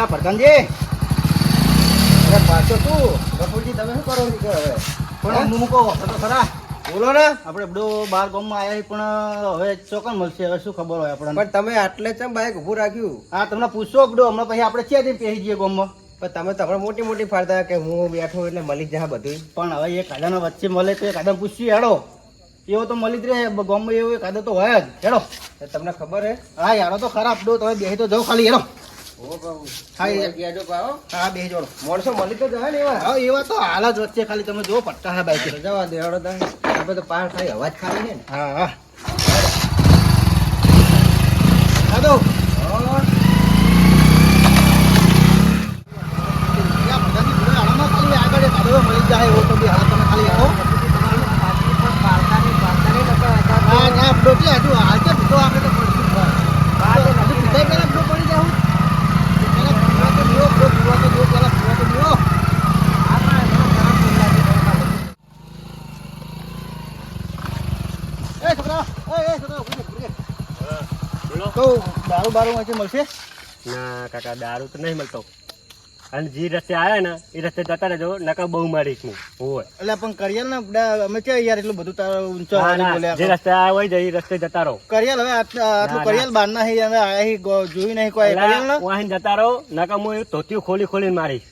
લા પ્રધાનજી, અરે પાછો તું ગફુરજી, તમે શું કરો છો હવે? પણ મૂકો તો ખરા, બોલો ને. આપણે બધો બાર ગામમાં આવ્યા પણ હવે ચોકન મળશે, હવે શું ખબર હોય આપણને. પણ તમે આટલે ચમ બાઈક ઊભું રાખ્યું? હા, તમને પૂછો બધો, હમણાં પછી આપણે ક્યાંથી પહેરી જઈએ ગામમાં. પણ તમે તો હમણાં મોટી મોટી ફાડતા કે હું બેઠો એટલે મળી જાય બધું. પણ હવે એ કાદાના વચ્ચે મળે તો એ કાદા પૂછીએ હેડો, એવો તો મળી જ રહે ગામમાં, એવું એ કાદા તો હોય જ. હેડો, તમને ખબર હે? હા યારો તો ખરાબ દો, તમે બેસી તો જાઓ ખાલી. હેડો, ઓ બાબુ, હા કહેજો પાહો. હા બેસી જોડો. માણસો મળી તો જાય ને એવા. હા એવા તો હાલ જ વચ્ચે ખાલી તમે જો પટ્ટા હા બાઈક. જવા દે હળો તમે. આપણે તો પાર ખાલી અવાજ ખાલી છે ને. હા હા હા તો મળી જાય એવો તો બી હાલ તમે ખાલી આવો. હા ના ડોકી હજુ હાલ છે તો આપણે તો પડશું હજુ પીધાઈ પેલા બધો પડી જાવ. પેલા પીવા તો દિયો, પેલા પીવા તો દિયો. એ છોકરા, એ છોકરા ઉભી રે. બોલો. તો દારૂ બારૂ માંથી મળશે? ના કાકા, દારૂ તો નહીં મળતો. અને જે રસ્તે આવ્યા ને એ રસ્તે જતા રહેજો, નકર બહુ મારીશ હું. હોય એટલે પણ કરિયલ ને અમે ક્યાં યાર એટલું બધું તારો ઊંચો ના, અવાજે ના, બોલ્યા જે કરો. રસ્તે આવ્યા હોય એ રસ્તે જતા રહો. કરિયલ હવે આટલું ના. કરિયલ બાર ના હી, હવે આયા હી જોયું નહીં કોઈ કરિયલ ને. વાહન જતા રહો, નકર હું એ ધોતિયું ખોલી ખોલીને મારીશ.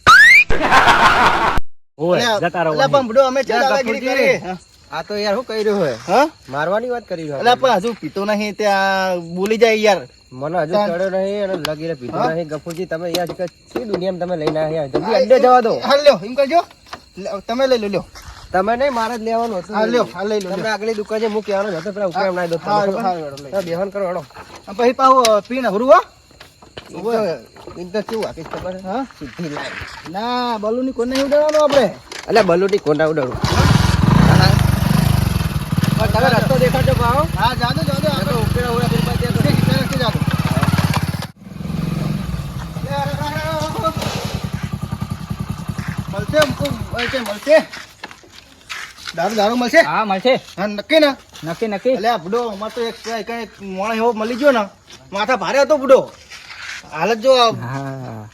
હોય જતા રહો. એટલે પણ બધો અમે છે દાદાગીરી ગફુરજી. કરીએ. હા? આ તો યાર શું કહી રહ્યો હોય? હા? મારવાની વાત કરી રહ્યો. એટલે પણ હજુ પીતો નહીં, ત્યાં બોલી જાય યાર. મને હજુ ચડ્યો નહીં અને લગીને પીધું હા? નહીં. ગફુરજી, તમે યાર કઈ દુનિયામાં તમે લઈને આવ્યા? જલ્દી અડ્ડે જવા દો. હાલ લ્યો, એમ કરજો. તમે લઈ લો, લ્યો. તમે નહીં, મારે જ લેવાનું હતું. હા લ્યો, હા લઈ લો, તમને લ્યો. આગલી દુકાને હું કહેવાનું હતું, પેલા ઉપરામ નાઈ દો. હા, હા, લઈ લો. બેહન કરો હળો. પછી પાછું પીને હરું હો. ઈન તો કેવું આખી ખબર હે? હા? સીધી લાઈન. ના બલુની કોને નહીં ઉડાડવાનું આપણે. એટલે બલુટી કોંડા ઉડાડું. પણ તમે રસ્તો દેખાડજો ભાવ. હા જાદુ જાદુ આપણે ઉપેરા ઉડા બિલ પાસે ઉડે કે રસ્તે જાદુ. મળશે મળશે. દારૂ દારૂ મળશે? હા મળશે, હા નક્કી ને? નક્કી નક્કી. એટલે આ બુડો અમાર તો એક કઈ મોણ એવો મળી ગયો ને, માથા ભારે હતો બુડો. હાલત જો હા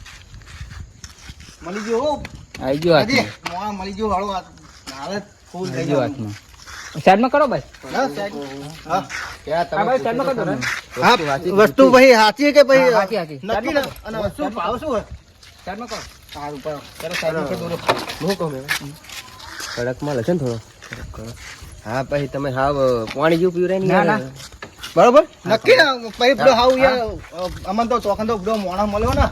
મળી ગયો હો. આવી ગયો હાજી, હાથમાં, મોણ મળી ગયો વાળો હાલત ફૂલ થઈ આવી ગયો ગયો. હાથમાં. સાઈડમાં કરો ભાઈ. હા, સાહેબ. હા. ક્યાં હા ભાઈ, સાઈડમાં કરો ને. હા, વસ્તુ ભાઈ સાચી કે ભાઈ હા, સાચી. નક્કી ને? અને વસ્તુ ભાવ શું હોય? સાઈડમાં કરો. સારું પાડો. ચાલો સાઈડમાં કરી દો. હું કહું કડકમાં લશે ને થોડો. હા પછી તમે હાવ પાણી જેવું પીવરાય ને ના, યાર. ના. બરોબર નક્કી ને? પછી બધો હાવ યાર અમન તો ચોખન તો બધો મોણા મળ્યો ને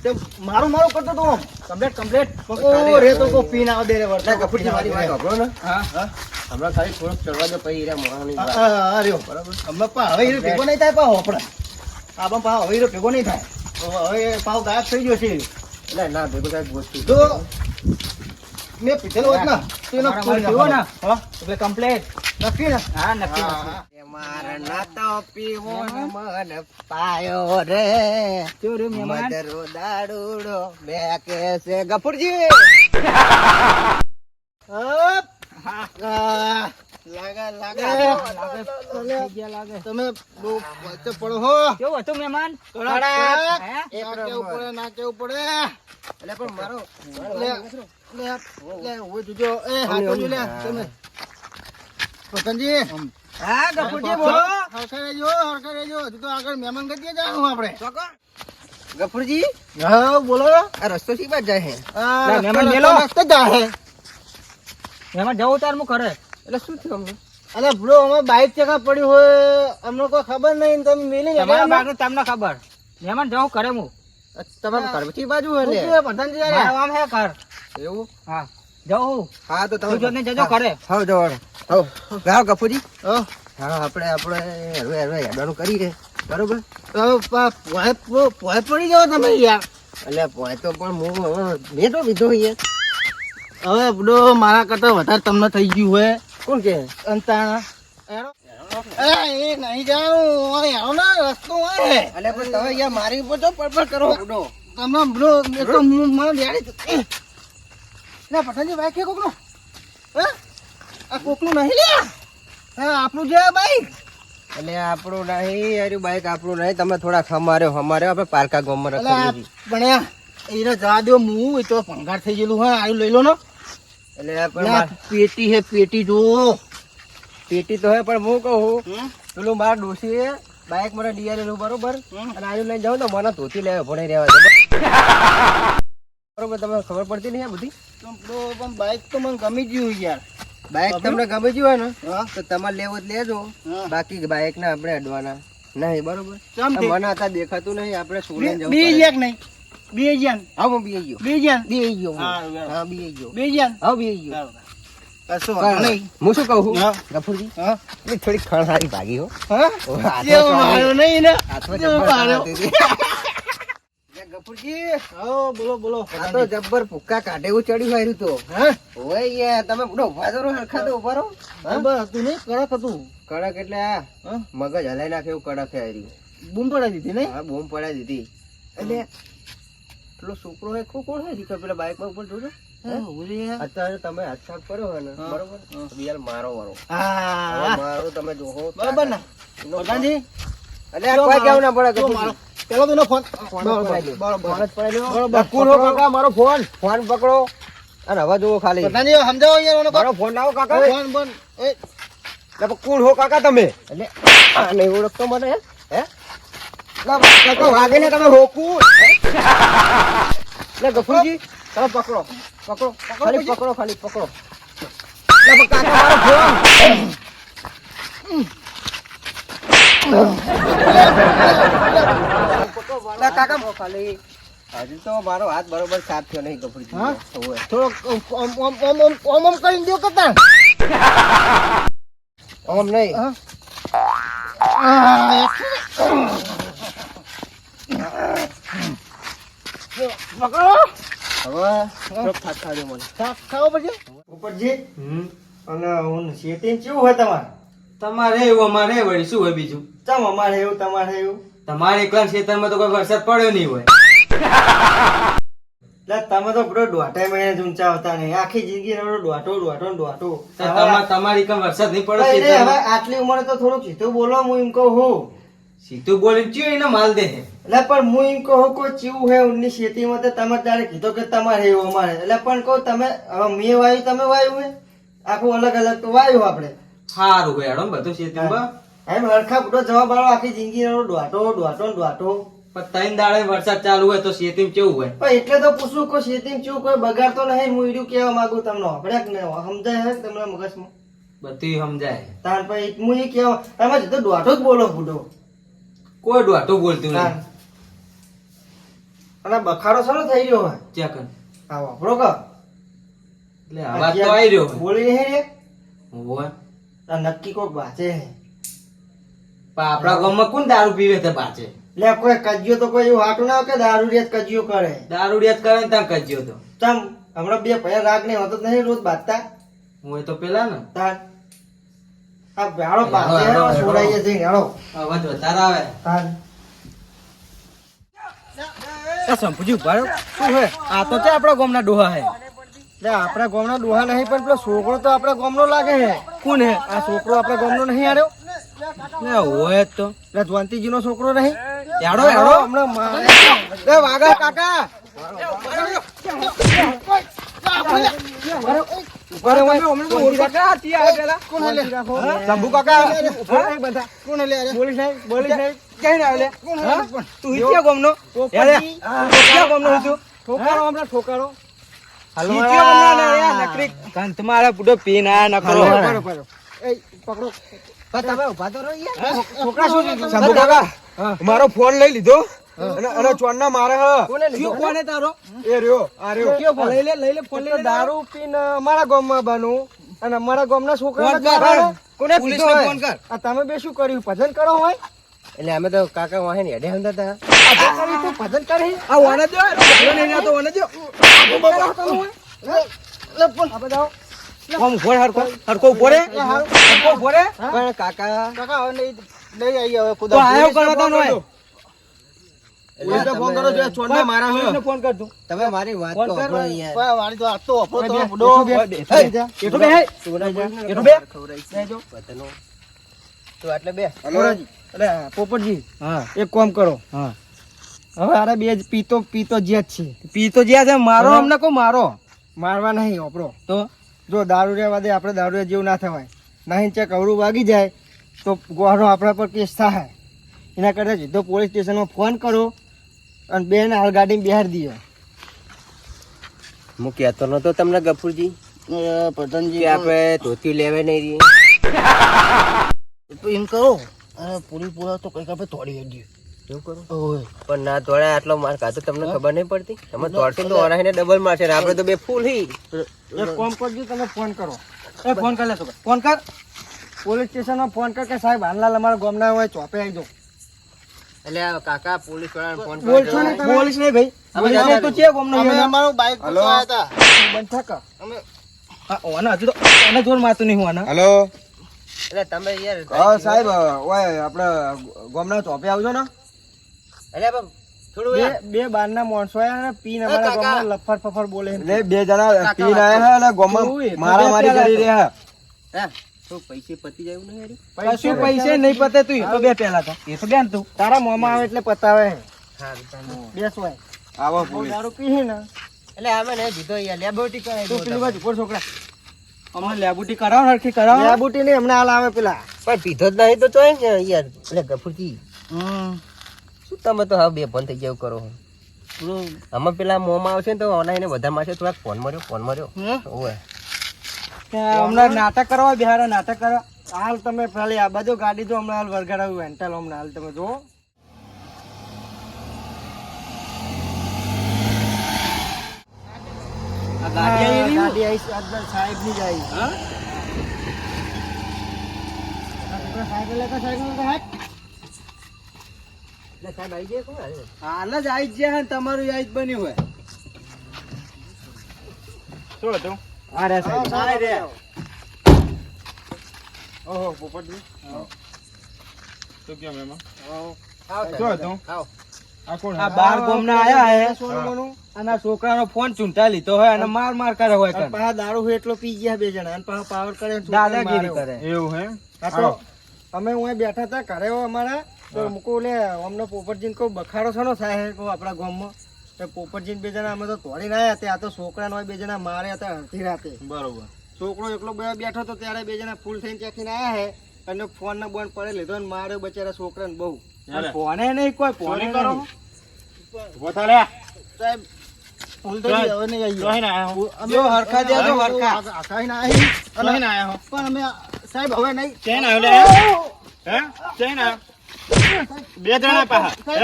તે મારું મારું કરતો તો આમ કમ્પ્લીટ કમ્પ્લીટ. ઓ રે તો કો પીને આવ દે રે ના, વર્તા ગફુરજી, મારી વાત સાંભળો ને. હા હા હમણાં ખાલી થોડોક ચડવા દો પછી હીરા મોહાની વાત. હા રહ્યો બરાબર. હમણાં પા હવે હીરો ભેગો નહીં થાય પાહો આપણે. આપણ પા હવે હીરો ભેગો નહીં થાય. તો હવે પાવ ગાયબ થઈ ગયો છે. એટલે ના ભેગું થાય ગોસ્તી. તો મેં પીધેલો હોત ને તો એનો અમારે ફૂલ પીવો ને? હા એટલે કમ્પ્લીટ. નક્કી ને? હા નક્કી હા, નક્કી. હા. મારા નાતો પીવો મન પાયો રે કેવું રહ્યું મહેમાન? મધરો દાડુડો બે કે છે ગફુરજી. અપ. આ, લાગે લાગે થઈ ગયા લાગે. તમે બહુ વચ્ચે પડો હો. કેવું હતું મહેમાન? કડક. હે? ના કેવું પડે ના કેવું પડે. એટલે પણ મારો લે ઉભો જોજો. એ હાથો જો લે તમે પતંજી. હા ગફુરજી બોલો. હરખાઈ રહેજો હજુ તો આગળ મહેમાન ગતિએ જવાનું આપણે. ગફુરજી, હા બોલો. આ રસ્તો શી બાજુ જાય છે? આ મહેમાન રસ્તે મેલો. રસ્તે જાહે. મહેમાન જવું તાર હું કરે. એટલે શું થયું અમને? અરે બ્રો અમે બાઈક ચકા પડ્યું હોય અમને કોઈ ખબર નહીં ને તમે મેલી તમારા બાગનું તમને ખબર. મહેમાન જવું કરે હું. તમારું ઘર કઈ બાજુ હોય લે? પતંજી મારું આમ હે ઘર. એવું? હા જવું. હા તો તું જો ને જજો કરે. હાવ જવાનું. હાવ ગાવ ગફુરજી. હા આપણે હરવે હેડવાનું કરી રે બરોબર. પોય પડી જાવ તમે યાર. એટલે પોય તો પણ હું મેં તો લીધો યાર. હવે બ્રો મારા કરતા વધારે તમને થઈ ગયું હોય કોણ કે? અંતાણા એ નહીં જાઉં આવો ને રસ્તો હોય. એટલે પણ તમે યાર મારી ઉપર તો પડપડ કરો બુડો. તમે બ્રો એ તો મને ડેડી ના પઠાણજી બાઈક છે કોકનો? હે આ કોકનું નહીં લે. હા આપણું છે બાઈક. એટલે આપણું નહીં યાર બાઈક આપણું નહીં તમે થોડા હમાર્યો આપણે પારકા ગામમાં અલા, રખેલી ભણ્યા એને જવા દો હું એ તો ભંગાર થઈ ગયેલું હા આયુ લઈ લો ને એટલે પણ અલા, પેટી હે પેટી જો પેટી તો હે પણ હું કહું હમ? પેલું મારા ડોશી બાઈક મને ડીઆર બરોબર હમ. અને આયુ લઈને જાઉં તો મને ધોતી લેવા ભણી રહેવા દે બરોબર તમને ખબર પડતી નહીં આ બધી તો પણ બાઈક તો મને ગમી ગયું યાર બાઈક તમને ગમે જ હોય ને હા તો તમારે લેવો જ લેજો હા. બાકી બાઈક ના આપણે અડવાના નહીં બરોબર ચમ તે? મને હતા દેખાતું નહીં આપણે સોલન જવું બે પડે. જ્યાં નહીં બે જ્યાં હા હું બી ગયો બે જ્યાં બી ગયો હા, હું. બરાબર. હા બી ગયો બે જ્યાં હા બી ગયો કશો વાંધો પણ નહીં હું શું કહું હા. ગફુરજી હા એ થોડી ખણ હારી ભાગી હો હા ઓ, હાથમાં કેવો તો માર્યો આવી. નહીં ને હાથમાં કેવો જબ્બર માર્યો? ખાવા દીધી. લે ગફુરજી હા બોલો બોલો આ તો જબ્બર ભૂક્કા કાઢે એવું ચડ્યું હાર્યું તો હા ઓય યાર તમે બુડો ઉભા તો રહો હરખા તો ઉભા રહો બરાબર હતું નહીં કડક હતું કડક એટલે આ હા મગજ હલાઈ નાખે એવું કડક હે હાર્યું બૂમ પડાવી દીધી નહીં હા બૂમ પડાવી દીધી એટલે પેલો છોકરો હે કોણ હે દીકરા પેલા બાઈક માં ઉપર જોજો હા, ઉભી રહે. અત્યારે તમે હાથ સાફ કર્યો હોય ને હા. બરોબર હા. તો યાર મારો વારો હા મારો તમે જોવો બરાબર ને પ્રધાનજી એટલે આ કોઈ કેવું ના પડે જો ગફુરજી. મારો પેલો તો એનો ફોન ફોન જ પડાઈ દો. બરાબર ફોન જ પડાઈ દો. બરાબર. નકુર હો કાકા મારો ફોન ફોન પકડો અને હવે જુઓ ખાલી પ્રધાનજી સમજાવો યાર મને મારો ફોન લાવો કાકા ફોન ફોન એ એટલે કોણ હો કાકા તમે એટલે આ નહીં ઓળખતો મને હે કાકા વાગે ને તમે રોકું એટલે ગફુરજી તમે પકડો પકડો ખાલી પકડો ખાલી પકડો એટલે કાકા મારો ફોન એટલે કાકા ખાલી હજુ તો મારો હાથ બરોબર સાફ થયો નહીં ગફુરજી હા? હોવે. થોડોક ઓમ કરીને દો કરતા આમ નહીં હા પકડો હવે થોડોક થાક ખાજો મને શાક ખાવો પછી ઉપરજી અને હું સેટિંગ કેવું હોય તમારે તમારે એવું અમારે વળી શું હોય બીજું ચમ અમારે એવું તમારે એવું તમારે એકલા ખેતરમાં તો કોઈ વરસાદ પડ્યો નહીં હોય એટલે તમે તો બધો દોઢાઈ મહિને જ ઊંચા આવતા નહીં આખી જિંદગી રડો દોઢો તો તમારી કમ વરસાદ નહીં પડે હવે ખેતરમાં? આટલી ઉંમરે તો થોડુંક સીધું બોલો હું એમ કહું હું સીધું બોલીને ચિયો એને માલ દે છે. એટલે પણ હું એમ કહું કોઈ ચીવું હે ઉનની ખેતીમાં તો તમે ત્યારે કીધો કે તમારે એવું અમારે એટલે પણ કહું તમે હવે મેં વાયું તમે વાયું હે આખું અલગ અલગ તો વાયું આપણે હારું હોય હેડો ને બધું ખેતરમાં. એમ હરખા બધો જવાબ આવો આખી જિંદગી રડો દોઢો પણ ત્રણ દાડે વરસાદ ચાલુ હોય તો ખેતીમાં કેવું હોય? પણ એટલે તો પૂછું કોઈ ખેતી ચેવું કોઈ બગાડતો નહીં હું એર્યું કહેવા માંગુ તમને આપણે કે નહીં સમજાય હે તમને મગજમાં બધું સમજાય. તાર પછી હું એ કહેવા તમે સીધો દોઢો જ બોલો બુઢો કોઈ દોઢું બોલતું તાર. નહીં. અને બખાડો શેનો થઈ રહ્યો હોય ચેકન. આ વાપરો કા એટલે અવાજ તો આવી રહ્યો હોય. બોલી નહીં રે હોય. આ નક્કી કોક વાંચે હે પણ આપણા ગામમાં કોણ દારૂ પીવે છે પાછે? લે કોઈ કજિયો તો કોઈ એવું હાટું ના હોય કે દારૂ રેત કજિયો કરે દારૂડિયાત કરે ને ત્યાં કજ્યો તો ચમ હમણાં બે ભયા રાગ નહીં હોતો જ નહીં રોજ બાંધતા હું તો પેલા ને તાર આ ભાડો પાસે હેડો, હેડો. છોડાઈએ જઈને હેડો અવાજ વધારે આવે. તાર સંપુજી ઉભા રહ્યો શું હે આ તો છે આપણા ગામના ડોહા હે લે આપણા ગામના ડોહા નહીં પણ પેલો છોકરો તો આપણા ગામનો લાગે હે કોણ હે આ છોકરો આપણા ગામનો નહીં આર્યો લે હોય જ તો એટલે જવંતીજી નો છોકરો નહીં હેડો હેડો હમણાં મારે લે વાગા કાકા ઉભા રહો હમણાં તો ઓળખો કાકા ત્યાં આવે પેલા કોણ લે શંભુ કાકા ઉભા રહો બધા કોણ લે બોલી સાહેબ ક્યાં ના આવે કોણ હા? લે તું હિત્યા ગામનો હેડે ક્યાં ગામનો હિત્યો ઠોકારો હમણાં ઠોકારો હિત્યો ગામનો ને યાર નકરી કંત મારા બુડો પીન આ નકરો પકડો એ પકડો તમે ઉભા તો રહો યાર છોકરા શું કીધું? શંભુ કાકા મારો ફોન લઈ લીધો અને ચોરના મારે હ કોને લીધો? કોને તારો એ રહ્યો આ રહ્યો કયો ફોન? લઈ લે ફોન એટલે દારૂ પીને અમારા ગામમાં બનું અને અમારા ગામના છોકરાને ફોન કર. ગાળો. કોને પોલીસને પીધો હોય? ફોન કર. આ તમે બે શું કર્યું ભજન કરો હોય એટલે અમે તો કાકા વાહે ને હેડે હંદા તા ભજન કરી તું ભજન કરી આ વાને દો નહીં તો વાને દો લે ફોન આપે જાઓ આમ ફોન હરકો ઉભો રે એ હારું. હરકો ઉભો રે પણ કાકા કાકા હવે લઈ આવી હવે તો આયો કરો તો નોય પોલીસને ફોન કરો જો ચોરના મારા પોલીસને ફોન કર તું તમે મારી વાત ફોન તો કર સાંભળો યાર ઓય, વાળી તો આ તો અફરો તો બે, બુડો બેઠો બે. બેઠો બે. એઠો બે બેઠો બે. બતનો તું આટલે બે મોરાજી, એટલે પોપટજી હા એક કામ કરો હા હવે અરે બે જ પીતો જ્યાં જ છે પી તો જ્યાં છે મારો હવે- અમને કો મારો મારવા નહીં ઓપરો તો જો દારૂ રેવા દે આપણે દારૂ જેવું ના થવાય નહીં ચેક અવરું વાગી જાય તો ગોહનો આપણા પર કેસ થાય એના કરતાં સીધો પોલીસ સ્ટેશનમાં ફોન કરો અને બેન હાલ ગાડીમાં બેહાર દઈએ હું કહેતો નતો તમને ગફુરજી પઠાણજી કે આપણે ધોતી લેવે નહીં રહીએ તો એમ કરો પૂરી પૂરા તો કંઈક આપણે તોડી હેડીએ એવું કરું ઓય પણ ના તોડે આટલો માર કાઢો તમને ખબર નહીં પડતી તમે તોડશે તો ઓરાઈને ડબલ મારશે ને આપણે તો બે ફૂલ હી એક કામ કરજો તમે ફોન કરો ફોન કર લે ફોન કર પોલીસ સ્ટેશનમાં ફોન કર કે સાહેબ હાલના અમારા ગામના હોય ચોપે આવી જાઓ એટલે આ કાકા પોલીસ વાળાને ફોન બોલશો નહીં તમે? પોલીસ નહીં ભાઈ પોલીસ તો છે ગામનો અમે ઈયોનો. અમારું બાઈક પર આવ્યા હતા બંધ થાક. હા ઓના હજુ તો એને જોર મારતું નહીં હું આના હલો એટલે તમે યાર હા સાહેબ ઓય આપણે ગામના ચોપે આવજો ને એટલે પણ થોડું બે યાર બે બારના માણસો આયા ને પીને અમારા કાકા. ગામમાં લફર ફફર બોલે એમ. એટલે બે જણા પીને આયા હે અને ગામમાં મારામારી કરી રહ્યા હે તો પૈસે પતી જાય એવું નહીં યાર કશું પૈસે નહીં પતે તું એ તો બે પેલા તો એ તો બેન તું તારા મોમાં આવે એટલે પતાવે હા બેસવાય આવો બહુ પોલીસ દારૂ પીહે ને એટલે અમે નહીં દીધો યાર લેબોરેટરી કરાવી તું પેલી બાજુ ઉપર છોકરા અમને લેબુટી કરાવો હરખી કરાવો બુટી નહીં હમણાં હાલ આવે પેલા પણ પીધો જ નહીં તો ચોય ને યાર એટલે ગફુરજી શું તમે તો હા બે ફોન થઈ જાય કરો અમે પેલા મોમાં આવશે ને તો ઓનલાઈન વધારે મારશે થોડાક ફોન માર્યો ઓય હમણાં નાટક કરવા બિહાર નાટક કરવા હાલ તમે ખાલી આ બાજુ ગાડી જો હમણાં હાલ વરગાડાવું વેન્ટલ હમણાં હાલ તમે જો આ ગાડી આવી રહી ને? ગાડી આવીશ આજકાલ સાહેબ ની જ આવી હા? સાયકલ લેતા સાયકલ લેતા હાટ. એટલે સાહેબ આવી જાય કોણ હાલે? હાલ જ આવી જ જાય ને તમારું યાદ બન્યું હોય શું હતું હા રે સાહેબ સાહેબ રે. ઓહો પોપટજી શું કેમ એમાં આવો શું સાહેબ, હતું? આવો. આ કોણ આ બાર ગોમના આયા હે સોનવાનું. અને આ છોકરાનો ફોન ચૂંટા લીધો હોય અને માર કરે હોય અને કણ. પાછા દારૂ હોય એટલો પી ગયા બે જણા અને પાછા પાવર કરે ને છોકરાને દાદાગીરી મારે. કરે એવું હે હા તો અમે હું બેઠા હતા ઘરે હો અમારા તો મૂકું લે અમને પોપટજીને કહું બખાડો છે થાય હે કહું આપણા ગામમાં તો પોપટજીને બે જણા અમે તો તોડીને આવ્યા તે આ તો છોકરાને હોય બે જણા મારે હતા અડધી રાતે બરોબર છોકરો એકલો બેઠો તો ત્યારે બે જણા ફૂલ થઈને ચાખીને આવ્યા હે અને ફોન ને બોન પડે લીધો ને મારે બચારા છોકરાને બહુ ચાલે. ફોને નહીં કોઈ ફોને ચોરી કરો નહીં. ઉભો થા લે સાહેબ ફૂલ થઈ ગઈ, હવે નહીં આવીએ. ચોહીને આયા હો જો હરખા દે તો હરખા આખાઈને આવી. ચોહીને આયા હો પણ અમે સાહેબ હવે નહીં ચેન આવ્યો લે હે ચેન આવ્યો બે જણા પાહા હે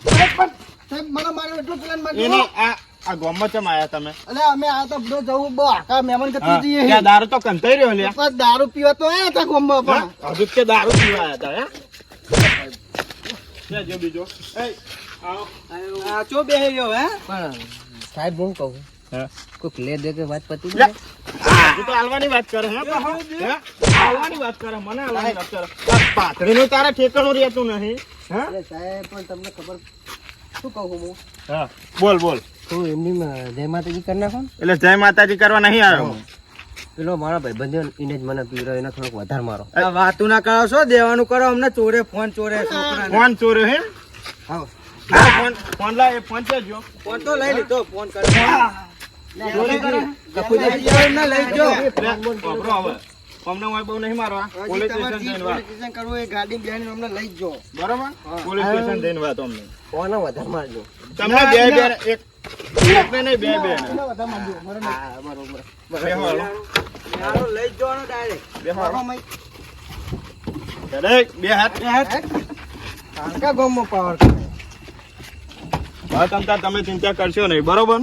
સાહેબ પણ સાહેબ મને માર્યો એટલો પ્લાન એની આ ગામમાં ચમ આયા તમે એટલે અમે આ તો બધો જવું બહુ આખા મહેમાન હા, કરતી જઈએ ત્યાં દારૂ તો કંતાઈ રહ્યો લે પણ દારૂ પીવા તો આયા હતા ગામમાં પણ હા? હજુ કે દારૂ પીવા આયા હતા હે જો બીજો એ આવો આ ચો બેહી રહ્યો હે પણ સાહેબ હું કહું હે કોઈક લે દે કે વાત પતી લે. જાય હજુ તો હાલવાની વાત કરે હે પાહો? હે હાલવાની વાત કરે મને હાલવાની વાત કરે આ પાતળીનું તારા ઠેકાણું રહેતું નહીં હે એટલે સાહેબ પણ તમને ખબર શું કહું હું હા બોલ બોલ તો એમની જય માતાજી કરી નાખો ને. એટલે જય માતાજી કરવા નહીં આવ્યો હું. પેલો મારા ભાઈબંધો એને જ મને પીવડ્યો એને થોડોક વધારે મારો આ વાતું ના કરો છો દેવાનું કરો અમને ચોરે ફોન ચોરે છોકરાને. ફોન ચોર્યો હે આવો હા, ફોન લાય એ ફોન છે જો ફોન તો લઈ લીધો ફોન કરે ચોરી કરે એમને લઈ જો લે, વાપરો હવે અમને હું બહુ નહીં મારવા પોલીસ સ્ટેશન જઈને વાત સ્ટેશન કરવું એ ગાડી બેહીને અમને લઈ જ જો બરોબર પોલીસ સ્ટેશન જઈને વાત અમને ફોન વધારે મારજો તમને બે બે એક એકને નહીં બે બે ને. હા બરોબર બેહો હાલો. લઈ જવાનો ડાયરેક્ટ બેહો હાલો. દરેક બે હાથ કાકા ગામમાં પાવર કરે હવે તમે ચિંતા કરશો નહીં બરોબર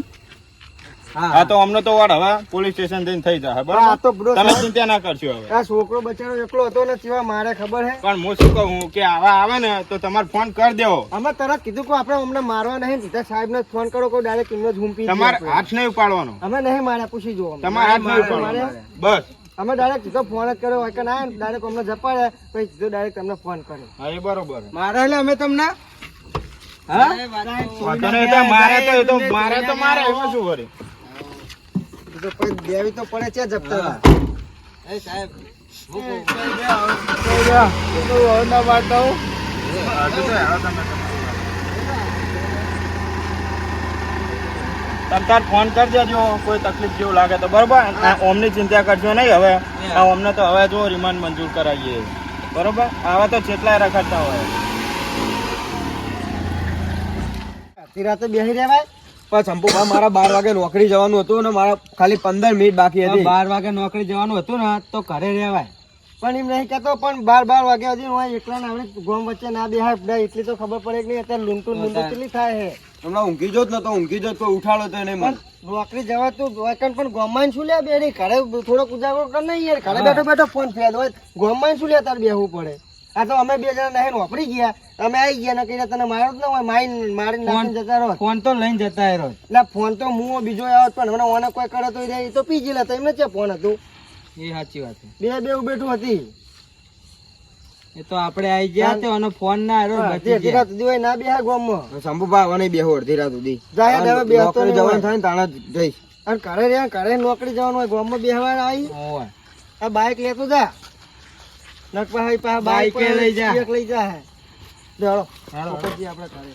હા હા તો અમને તો વાર હવે પોલીસ સ્ટેશન જઈને થઈ જાય આ બરોબર તો બ્રો તમે ચિંતા ના કરશો હવે આ છોકરો બચારો એકલો હતો ને તેવા મારે ખબર હે પણ હું શું કહું કે આવા આવે ને તો તમારે ફોન કરી દેવો અમે તરત કીધું કે આપણે અમને મારવા નહીં સીધા સાહેબ ને ફોન કરો કોઈ ડાયરેક્ટ એમનો જ હુમપી તમારે હાથ નહીં ઉપાડવાનો અમે નહીં માર્યા પૂછી જુઓ અમને. તમારે હાથ નહીં ઉપાડવાનો બસ અમે ડાયરેક્ટ સીધો ફોન જ કર્યો હોય કે ના ડાયરેક્ટ અમને જપાડ્યા પછી સીધો ડાયરેક્ટ તમને ફોન કર્યો હા એ બરોબર મારે એટલે અમે તમને હા વાંધો નહીં, એ તો મારે તો મારે એમાં શું વળી તો પછી દેવી તો પડે છે જપતા એ સાહેબ તમ તાર ફોન કરજો જો કોઈ તકલીફ જેવું લાગે તો બરોબર. આ ઓમની ચિંતા કરજો નહીં હવે. આ ઓમને તો હવે જો રિમાન્ડ મંજૂર કરાવીએ બરોબર. આવા તો કેટલાય રખડતા હોય. આખી રાતે બેસી રહેવાય. પણ શંભુભા મારા 12 વાગે નોકરી જવાનું હતું ને મારા ખાલી 15 મિનિટ બાકી હતી. 12 વાગે નોકરી જવાનું હતું ને તો ઘરે રહેવાય. પણ એમ નહીં કહેતો પણ 12 વાગ્યા સુધી હું એકલા ને આપણે ગોમ વચ્ચે ના બેહાય બધા એટલી તો ખબર પડે કે નહીં અત્યારે લૂંટું કેટલી થાય છે. હમણાં ઊંઘી જોત ને તો ઊંઘી જોત કોઈ ઉઠાડો તો નહીં પણ નોકરી જવા તું પણ ગોમાં શું લે બેરી ઘરે થોડોક ઉજાગરો કર નહીં યાર ઘરે બેઠો બેઠો ફોન ફેદ હોય ગોમાં શું લે તાર બેહવું પડે. આ તો અમે 2 જણા નહીં વાપરી ગયા અમે આવી ગયા ને કઈ તને માર્યો જ ન હોય મારીને નાખીને જતા રહો. ફોન તો લઈને જતા રહો. એટલે ફોન તો હું બીજો આવ્યો પણ હમણાં ઓને કોઈ કરે તો એ તો પી ગયેલા તો એમને છે ફોન હતું એ સાચી વાત છે. બે બેઠું હતી એ તો આપણે આવી ગયા તો અને ફોન ના આવ્યો બચી ગયા. રાત સુધી ના બેહા ગોમમાં શંભુભા મને બેહો અડધી રાત સુધી જાય હવે બેહતો નોકરી નહીં જવાનું હોય. થાય ને તાણા જ જઈશ. અને ઘરે નોકરી જવાનું હોય ગોમમાં બેહવા આવી ઓય. આ બાઈક લેતો જા નક પાસે બાઈક બાઈકે લઈ જા. લઈ જા હે ચાલો હાલો. આપણે ઘરે